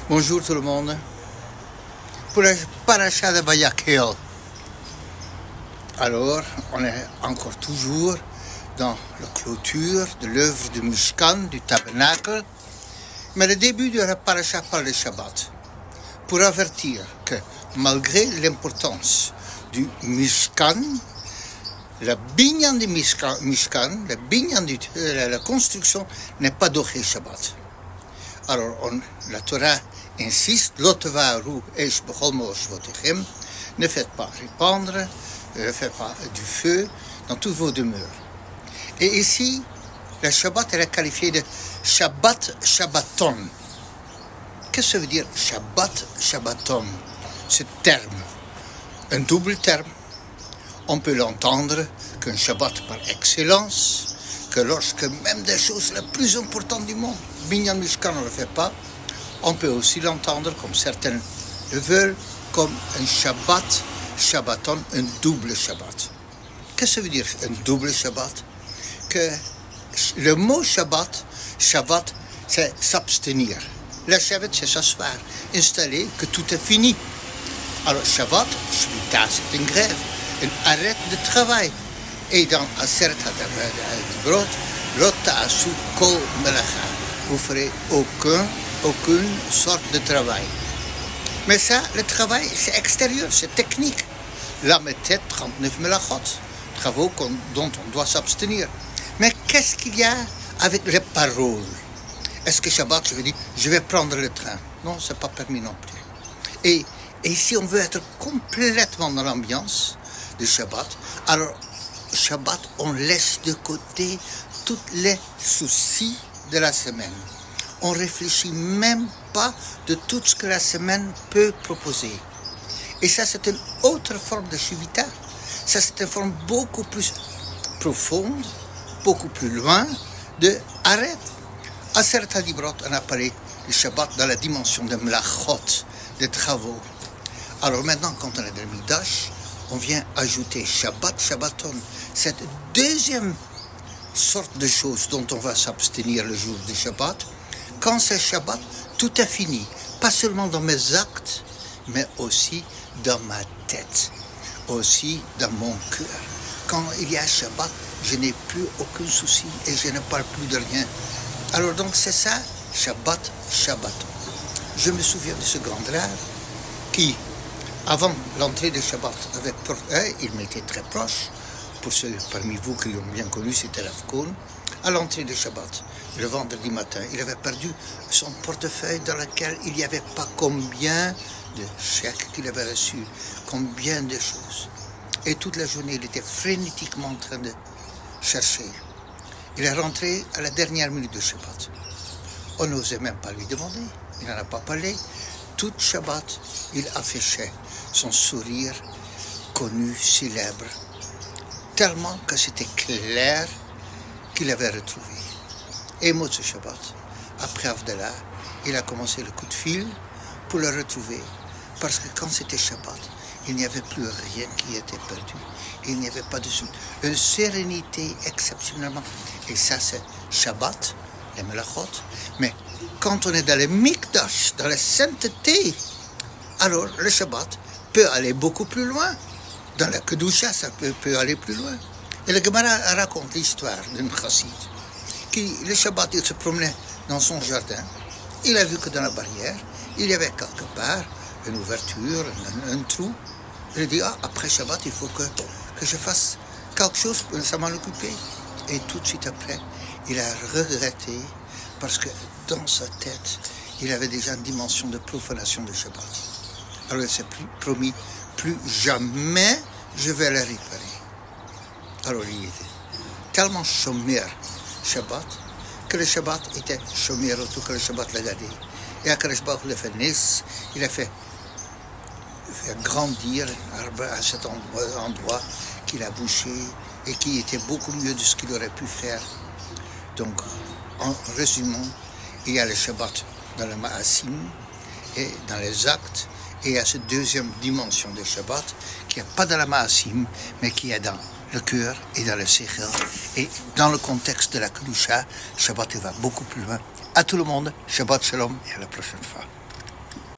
Bonjour tout le monde. Pour le paracha de Vayakhel, alors on est encore toujours dans la clôture de l'œuvre du Mishkan, du tabernacle, mais le début de la paracha parle de Shabbat, pour avertir que malgré l'importance du Mishkan, la binyan du Mishkan, la construction n'est pas d'Oché Shabbat. Alors la Torah insiste, ne faites pas répandre, ne faites pas du feu dans toutes vos demeures. Et ici, le Shabbat est qualifié de Shabbat Shabbaton. Qu'est-ce que ça veut dire Shabbat Shabbaton? Ce terme, un double terme. On peut l'entendre qu'un Shabbat par excellence, que lorsque même des choses les plus importantes du monde, Binyan Mishkan ne le fait pas, on peut aussi l'entendre, comme certains le veulent, comme un Shabbat, Shabbaton, un double Shabbat. Qu'est-ce que ça veut dire un double Shabbat? Que le mot Shabbat, c'est s'abstenir. Le Shabbat, c'est s'asseoir, installer que tout est fini. Alors Shabbat, Shvita, c'est une grève, un arrêt de travail. Et dans Aseret HaDibrot, Lo ta'asu kol melacha. Vous ferez aucune sorte de travail. Mais ça, le travail, c'est extérieur, c'est technique. La méthode 39 melachot, travaux dont on doit s'abstenir. Mais qu'est-ce qu'il y a avec les paroles? Est-ce que Shabbat, je veux dire, je vais prendre le train? Non, c'est pas permis non plus. Et si on veut être complètement dans l'ambiance du Shabbat, alors Shabbat, on laisse de côté tous les soucis de la semaine. On ne réfléchit même pas de tout ce que la semaine peut proposer. Et ça, c'est une autre forme de Shivita. Ça, c'est une forme beaucoup plus profonde, beaucoup plus loin de arrêt. À certains Dibrot, on a parlé du Shabbat dans la dimension de Mlachot, des travaux. Alors maintenant, quand on est dans le Mikdash, on vient ajouter Shabbat, Shabbaton, cette deuxième sorte de choses dont on va s'abstenir le jour du Shabbat. Quand c'est Shabbat, tout est fini. Pas seulement dans mes actes, mais aussi dans ma tête, aussi dans mon cœur. Quand il y a Shabbat, je n'ai plus aucun souci et je ne parle plus de rien. Alors donc c'est ça, Shabbat, Shabbaton. Je me souviens de ce grand drame qui, avant l'entrée de Shabbat, il m'était très proche. Pour ceux parmi vous qui l'ont bien connu, c'était Rav Kohn. À l'entrée de Shabbat, le vendredi matin, il avait perdu son portefeuille dans lequel il n'y avait pas combien de chèques qu'il avait reçus, combien de choses. Et toute la journée, il était frénétiquement en train de chercher. Il est rentré à la dernière minute de Shabbat. On n'osait même pas lui demander, il n'en a pas parlé. Tout Shabbat, il affichait son sourire connu, célèbre, tellement que c'était clair qu'il avait retrouvé. Et Motse Shabbat, après Avdallah, il a commencé le coup de fil pour le retrouver, parce que quand c'était Shabbat, il n'y avait plus rien qui était perdu. Il n'y avait pas de souci. Une sérénité exceptionnellement. Et ça, c'est Shabbat, les melachot. Mais quand on est dans le Mikdash, dans la sainteté, alors le Shabbat peut aller beaucoup plus loin. Dans la Kedusha, ça peut aller plus loin. Et le Gemara raconte l'histoire d'un chassid qui, le Shabbat, il se promenait dans son jardin. Il a vu que dans la barrière, il y avait quelque part une ouverture, un trou. Il a dit, après Shabbat, il faut que je fasse quelque chose pour s'en occuper. Et tout de suite après, il a regretté parce que dans sa tête, il avait déjà une dimension de profanation de Shabbat. Alors il s'est promis, plus jamais je vais le réparer. Alors il était tellement chômeur Shabbat, que le Shabbat était chômeur autant que le Shabbat l'a gardé. Et à Karashbach, il a fait Nice, il a fait grandir à cet endroit qu'il a bouché et qui était beaucoup mieux de ce qu'il aurait pu faire. Donc, en résumant, il y a le Shabbat dans le Ma'asim et dans les actes, et il y a cette deuxième dimension de Shabbat qui n'est pas dans la Ma'asim, mais qui est dans le cœur et dans le Sechel. Et dans le contexte de la Kedusha, Shabbat va beaucoup plus loin. À tout le monde, Shabbat Shalom et à la prochaine fois.